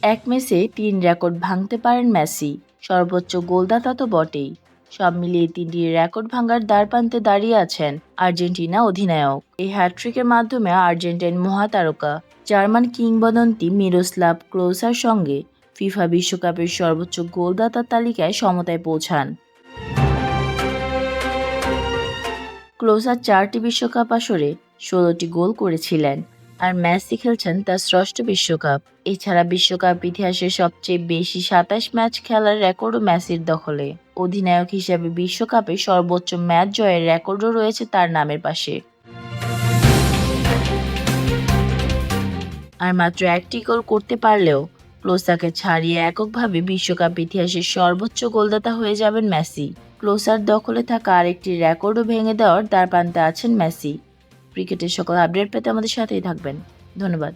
এক ম্যাচে ৩ রেকর্ড ভাঙতে পারেন মেসি, সর্বোচ্চ গোলদাতা তো বটেই। সব মিলিয়ে ৩টি রেকর্ড ভাঙার দ্বারপ্রান্তে দাঁড়িয়ে আছেন আর্জেন্টিনা অধিনায়ক। এই হ্যাটট্রিকের মাধ্যমে আর্জেন্টাইন মহাতারকা জার্মান কিংবদন্তি মিরোস্লাভ ক্লোসার সঙ্গে ফিফা বিশ্বকাপের সর্বোচ্চ গোলদাতার তালিকায় সমতায় পৌঁছান। ক্লোসার 4টি বিশ্বকাপ আসরে 16টি গোল করেছিলেন, আর মেসি খেলছেন তার ষষ্ঠ বিশ্বকাপ। এছাড়া বিশ্বকাপ ইতিহাসের সবচেয়ে বেশি 27 ম্যাচ খেলার রেকর্ডও মেসির দখলে। অধিনায়ক হিসেবে বিশ্বকাপে সর্বোচ্চ ম্যাচ জয়ের রেকর্ডও রয়েছে তার নামের পাশে। আর মাত্র একটি গোল করতে পারলেও ক্লোসাকে ছাড়িয়ে এককভাবে বিশ্বকাপ ইতিহাসের সর্বোচ্চ গোলদাতা হয়ে যাবেন মেসি। ক্লোসার দখলে থাকা আরেকটি রেকর্ডও ভেঙে দেওয়ার দ্বারপ্রান্তে আছেন মেসি। ক্রিকেটের সকল আপডেট পেতে আমাদের সাথেই থাকবেন। ধন্যবাদ।